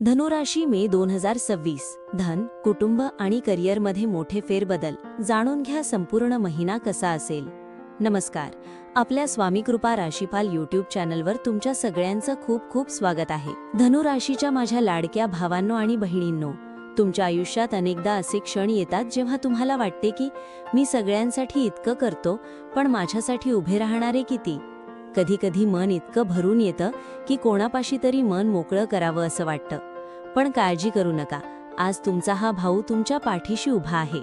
धनुराशी मे 2026 धन, कुटुंब आणि करिअरमध्ये मोठे फेरबदल जाणून घ्या. संपूर्ण महिना कसा असेल. नमस्कार, आपल्या स्वामीकृपा राशीफल यूट्यूब चॅनलवर तुमच्या सगळ्यांचं खूप खूप स्वागत आहे. धनुराशीच्या माझ्या लाडक्या भावांनो आणि बहिणींनो, तुमच्या आयुष्यात अनेकदा असे क्षण येतात जेव्हा तुम्हाला वाटते की मी सगळ्यांसाठी इतकं करतो, पण माझ्यासाठी उभे राहणारे किती. कधी कधी मन इतकं भरून येतं की कोणापाशी तरी मन मोकळं करावं असं वाटतं. पण काळजी करू नका, आज तुमचा हा भाऊ तुमच्या पाठीशी उभा आहे.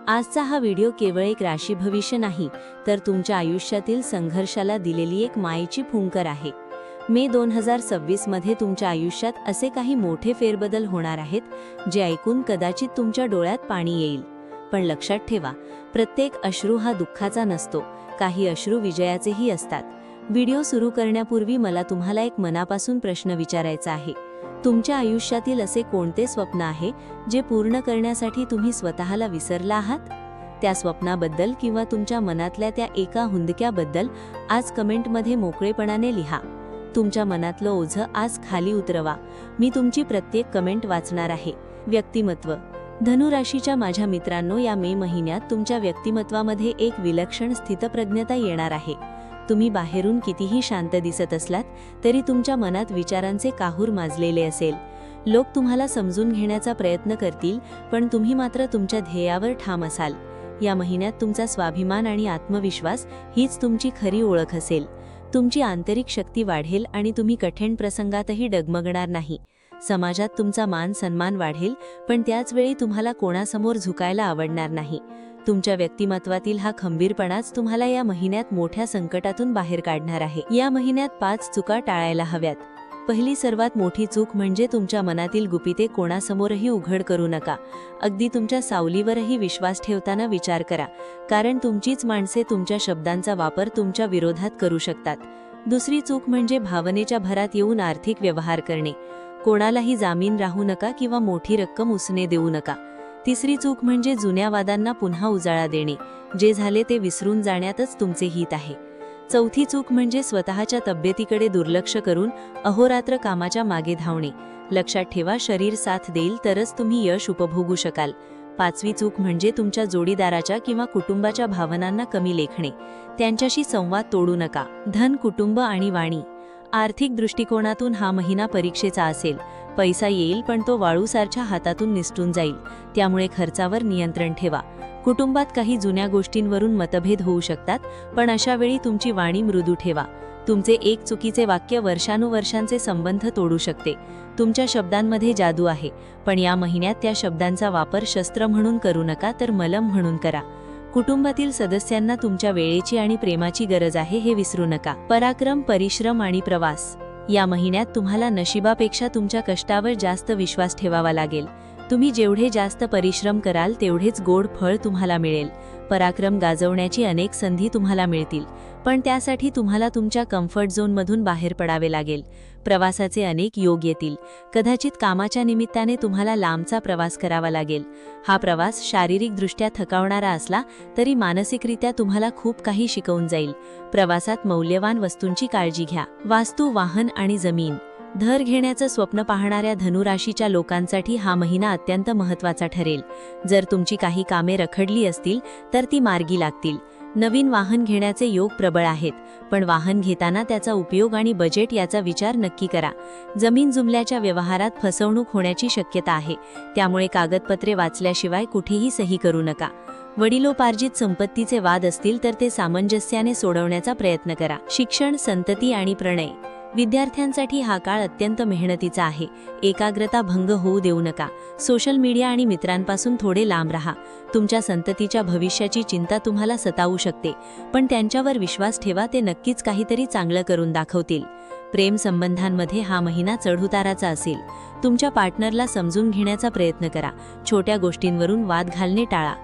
आजचा हा व्हिडिओ केवळ एक राशी भविष्य नाही, तर तुमच्या आयुष्यातील संघर्षाला दिलेली एक मायेची फुंकर आहे. मे 2026 मध्ये तुमच्या आयुष्यात असे काही मोठे फेरबदल होणार आहेत जे ऐकून कदाचित तुमच्या डोळ्यात पाणी येईल. पण लक्षात ठेवा, प्रत्येक अश्रू हा दुःखाचा नसतो, काही अश्रू विजयाचेही असतात. व्हिडिओ सुरू करण्यापूर्वी मला तुम्हाला एक मनापासून प्रश्न विचारायचा आहे. तुमच्या आयुष्यातील असे कोणते स्वप्न आहे जे पूर्ण करण्यासाठी तुम्ही स्वतःला विसरला आहात? त्या स्वप्नाबद्दल किंवा तुमच्या मनातल्या त्या एका हुंदक्याबद्दल आज कमेंटमध्ये मोकळेपणाने लिहा. तुमच्या मनातलं ओझं आज खाली उतरवा. मी तुमची प्रत्येक कमेंट वाचणार आहे. व्यक्तिमत्व. धनुराशीच्या माझ्या मित्रांनो, या मे महिन्यात तुमच्या व्यक्तिमत्वामध्ये एक विलक्षण स्थितप्रज्ञता येणार आहे. तुम्ही बाहेरून कितीही शांत दिसत असलात तरी तुमच्या मनात विचारांचे काहूर माजलेले असेल. लोक तुम्हाला समजून घेण्याचा प्रयत्न करतील, पण तुम्ही मात्र तुमच्या ध्येयावर ठाम असाल. या महिन्यात तुमचा स्वाभिमान आणि आत्मविश्वास हीच तुमची खरी ओळख असेल. तुमची आंतरिक शक्ती वाढेल आणि तुम्ही कठीण प्रसंगातही डगमगणार नाही. समाजात तुमचा मान सन्मान वाढेल, पण त्याच वेळी तुम्हाला कोणासमोर झुकायला आवडणार नाही. तुमच्या व्यक्तिमत्वातील हा खंबीरपणाच तुम्हाला या महिन्यात मोठ्या संकटातून बाहेर काढणार आहे. या महिन्यात 5 चुका टाळायला हव्यात. पहिली सर्वात मोठी चूक म्हणजे तुमच्या मनातील गुपिते कोणासमोरही उघड करू नका. अगदी तुमच्या सावलीवरही विश्वास ठेवताना विचार करा, कारण तुमचीच माणसे तुमच्या शब्दांचा वापर तुमच्या विरोधात करू शकतात. दुसरी चूक म्हणजे भावनेच्या भरात येऊन आर्थिक व्यवहार करणे. कोणालाही जामीन राहू नका किंवा मोठी रक्कम उसने देऊ नका. तिसरी चूक म्हणजे जुन्या वादांना पुन्हा उजाळा देणे. जे झाले ते विसरून जाण्यातच तुमचे हित आहे. चौथी चूक म्हणजे स्वतःच्या तब्येतीकडे दुर्लक्ष करून अहोरात्र कामाच्या मागे धावणे. लक्षात ठेवा, शरीर साथ देईल तरच तुम्ही यश उपभोगू शकाल. पाचवी चूक म्हणजे तुमच्या जोडीदाराच्या किंवा कुटुंबाच्या भावनांना कमी लेखणे. त्यांच्याशी संवाद तोडू नका. धन, कुटुंब आणि वाणी. आर्थिक दृष्टिकोनातून हा महिना परीक्षेचा असेल. पैसा येईल, पण तो वाळूसारख्या हातातून निसटून जाईल. त्यामुळे खर्चावर नियंत्रण ठेवा. कुटुंबात काही जुन्या गोष्टींवरून मतभेद होऊ शकतात, पण अशा वेळी तुमची वाणी मृदू ठेवा. तुमचे एक चुकीचे वाक्य वर्षानुवर्षांचे संबंध तोडू शकते. तुमच्या शब्दांमध्ये जादू आहे, पण या महिन्यात त्या शब्दांचा वापर शस्त्र म्हणून करू नका, तर मलम म्हणून करा. कुटुंबातील सदस्यांना तुमच्या वेळेची आणि प्रेमाची गरज आहे हे विसरू नका. पराक्रम, परिश्रम आणि प्रवास. या महिन्यात तुम्हाला नशिबापेक्षा तुमच्या कष्टावर जास्त विश्वास ठेवावा लागेल. तुम्ही जेवढे जास्त परिश्रम कराल तेवढेच गोड फळ तुम्हाला मिळेल. पराक्रम गाजवण्याची अनेक संधी तुम्हाला मिळतील, पण त्यासाठी तुम्हाला तुमच्या कम्फर्ट झोनमधून बाहेर पडावे लागेल. प्रवासाचे अनेक योग येतील. कदाचित कामाच्या निमित्ताने तुम्हाला लांबचा प्रवास करावा लागेल. हा प्रवास शारीरिकदृष्ट्या थकावणारा असला तरी मानसिकरित्या तुम्हाला खूप काही शिकवून जाईल. प्रवासात मौल्यवान वस्तूंची काळजी घ्या. वास्तू, वाहन आणि जमीन. घर घेण्याचं स्वप्न पाहणाऱ्या धनुराशीच्या लोकांसाठी हा महिना अत्यंत महत्त्वाचा ठरेल. जर तुमची काही कामे रखडली असतील तर ती मार्गी लागतील. नवीन वाहन घेण्याचे योग प्रबळ आहेत, पण वाहन घेताना त्याचा उपयोग आणि बजेट याचा विचार नक्की करा. जमीन जुमल्याच्या व्यवहारात फसवणूक होण्याची शक्यता आहे, त्यामुळे कागदपत्रे वाचल्याशिवाय कुठेही सही करू नका. वडिलोपार्जित संपत्तीचे वाद असतील तर ते सामंजस्याने सोडवण्याचा प्रयत्न करा. शिक्षण, संतती आणि प्रणय. विद्यार्थ्यांसाठी हा काळ अत्यंत मेहनतीचा आहे. एकाग्रता भंग होऊ देऊ नका. सोशल मीडिया आणि मित्रांपासून थोडे लांब राहा. तुमच्या संततीच्या भविष्याची चिंता तुम्हाला सतावू शकते, पण त्यांच्यावर विश्वास ठेवा, ते नक्कीच काहीतरी चांगलं करून दाखवतील. प्रेम संबंधांमध्ये हा महिना चढउताराचा असेल. तुमच्या पार्टनरला समजून घेण्याचा प्रयत्न करा. छोट्या गोष्टींवरून वाद घालणे टाळा.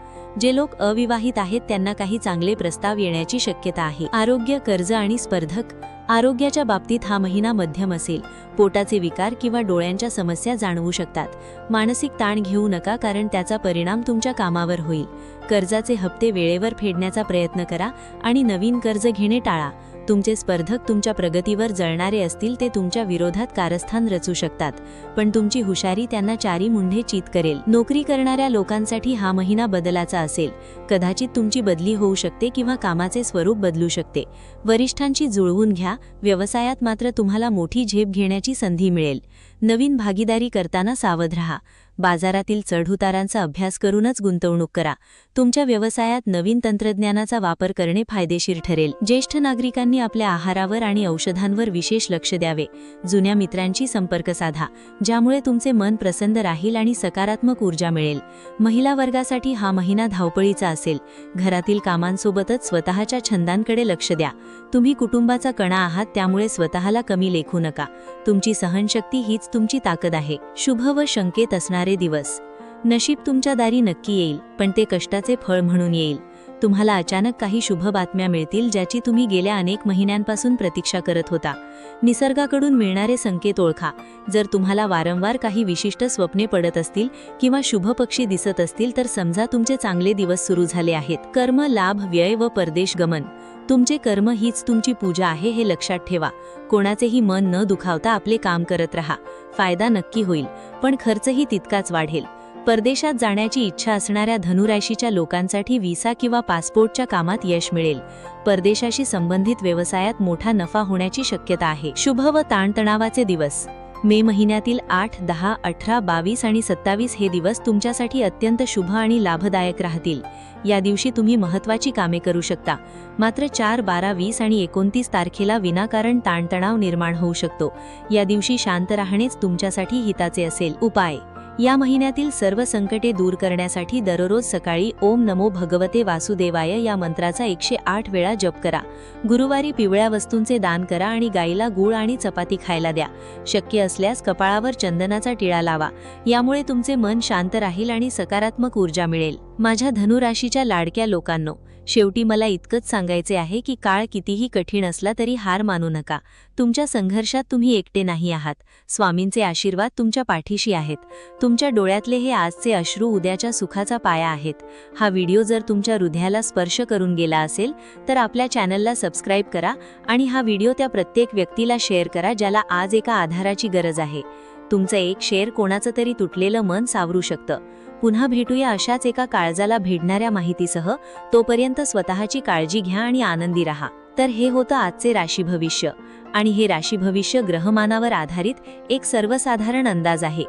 जे लोक अविवाहित आहेत त्यांना काही चांगले प्रस्ताव येण्याची शक्यता आहे. आरोग्य, कर्ज आणि स्पर्धक. आरोग्याच्या बाबतीत हा महिना मध्यम असेल. पोटाचे विकार किंवा डोळ्यांच्या समस्या जाणवू शकतात. मानसिक ताण घेऊ नका, कारण त्याचा परिणाम तुमच्या कामावर होईल. कर्जाचे हप्ते वेळेवर फेडण्याचा प्रयत्न करा आणि नवीन कर्ज घेणे टाळा. तुमचे स्पर्धक तुमच्या प्रगतीवर जळणारे असतील, ते तुमच्या विरोधात कारस्थान रचू शकतात, पण तुमची हुशारी त्यांना चारी मुंढे चित करेल. नोकरी करणाऱ्या लोकांसाठी हा महिना बदलाचा असेल. कदाचित तुमची बदली होऊ शकते किंवा कामाचे स्वरूप बदलू शकते. वरिष्ठांची जुळवून घ्या. व्यवसायात मात्र तुम्हाला मोठी झेप घेण्याची संधी मिळेल. नवीन भागीदारी करताना सावध राहा. बाजारातील चढउतारांचा अभ्यास करूनच गुंतवणूक करा. तुमच्या व्यवसायात नवीन तंत्रज्ञानाचा वापर करणे फायदेशीर ठरेल. ज्येष्ठ नागरिकांनी आपल्या आहारावर आणि औषधांवर विशेष लक्ष द्यावे. जुन्या मित्रांशी संपर्क साधा, ज्यामुळे तुमचे मन प्रसन्न राहील आणि सकारात्मक ऊर्जा मिळेल. महिला वर्गासाठी हा महिना धावपळीचा असेल. घरातील कामांसोबतच स्वतःच्या छंदांकडे लक्ष द्या. तुम्ही कुटुंबाचा कणा आहात, त्यामुळे स्वतःला कमी लेखू नका. तुमची सहनशक्ती हीच तुमची ताकद आहे. शुभ व संकेत असणारे दिवस. नशीब तुमच्या दारी नक्की येईल, पण ते कष्टाचे फळ म्हणून येईल. तुम्हाला अचानक काही शुभ बातम्या मिळतील, ज्याची तुम्ही गेल्या अनेक महिन्यांपासून प्रतीक्षा करत होता. निसर्गाकडून मिळणारे संकेत ओळखा. जर तुम्हाला वारंवार काही विशिष्ट स्वप्ने पडत असतील किंवा शुभ पक्षी दिसत असतील, तर समजा तुमचे चांगले दिवस सुरू झाले आहेत. कर्म, लाभ, व्यय व परदेश गमन. तुमचे कर्म हीच तुमची पूजा आहे, हे लक्षात ठेवा. कोणाचेही मन न दुखावता आपले काम करत राहा. फायदा नक्की होईल, पण खर्चही तितकाच वाढेल. परदेशात जाण्याची इच्छा असणाऱ्या धनुराशीच्या लोकांसाठी व्हिसा किंवा पासपोर्टच्या कामात यश मिळेल. परदेशाशी संबंधित व्यवसायात मोठा नफा होण्याची शक्यता आहे. शुभ व ताणतणावाचे दिवस. मे महिन्यातील 8, 10, 18, 22 आणि 27 हे दिवस तुमच्यासाठी अत्यंत शुभ आणि लाभदायक राहतील. या दिवशी तुम्ही महत्त्वाची कामे करू शकता. मात्र 4, 12, 20 आणि 29 तारखेला विनाकारण ताणतणाव निर्माण होऊ शकतो. या दिवशी शांत राहणेच तुमच्यासाठी हिताचे असेल. उपाय. या महिन्यातील सर्व संकटे दूर करण्यासाठी दररोज सकाळी ओम नमो भगवते वासुदेवाय या मंत्राचा 108 वेळा जप करा. गुरुवारी पिवळ्या वस्तूंचे दान करा आणि गाईला गूळ आणि चपाती खायला द्या. शक्य असल्यास कपाळावर चंदनाचा टिळा लावा. यामुळे तुमचे मन शांत राहील आणि सकारात्मक ऊर्जा मिळेल. माझ्या धनुराशीच्या लाडक्या लोकांनो, शेवटी मला इतकंच सांगायचे आहे की काळ कितीही कठीण असला तरी हार मानू नका. तुमच्या संघर्षात तुम्ही एकटे नाही आहात. स्वामींचे आशीर्वाद तुमच्या पाठीशी आहेत. तुमच्या डोळ्यातले हे आजचे अश्रू उद्याच्या सुखाचा पाया आहेत. हा व्हिडिओ जर तुमच्या हृदयाला स्पर्श करून गेला असेल तर आपल्या चॅनलला सबस्क्राईब करा आणि हा व्हिडिओ त्या प्रत्येक व्यक्तीला शेअर करा ज्याला आज एका आधाराची गरज आहे. तुमचं एक शेअर कोणाचं तरी तुटलेलं मन सावरू शकतं. पुन्हा भेटूया अशाच एका काळजाला भिडणाऱ्या माहितीसह. तोपर्यंत स्वतःची काळजी घ्या आणि आनंदी राहा. तर हे होतं आजचे राशी भविष्य, आणि हे राशी भविष्य ग्रहमानावर आधारित एक सर्वसाधारण अंदाज आहे.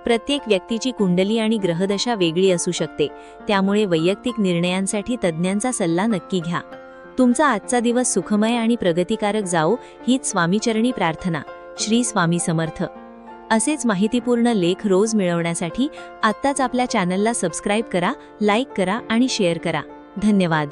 प्रत्येक व्यक्तीची कुंडली आणि ग्रहदशा वेगळी असू शकते, त्यामुळे वैयक्तिक निर्णयांसाठी तज्ज्ञांचा सल्ला नक्की घ्या. तुमचा आजचा दिवस सुखमय आणि प्रगतिकारक जाओ, हीच स्वामीचरणी प्रार्थना. श्री स्वामी समर्थ. असेच माहितीपूर्ण लेख रोज मिळवण्यासाठी आत्ताच आपल्या चॅनलला सबस्क्राईब करा, लाईक करा आणि शेअर करा. धन्यवाद.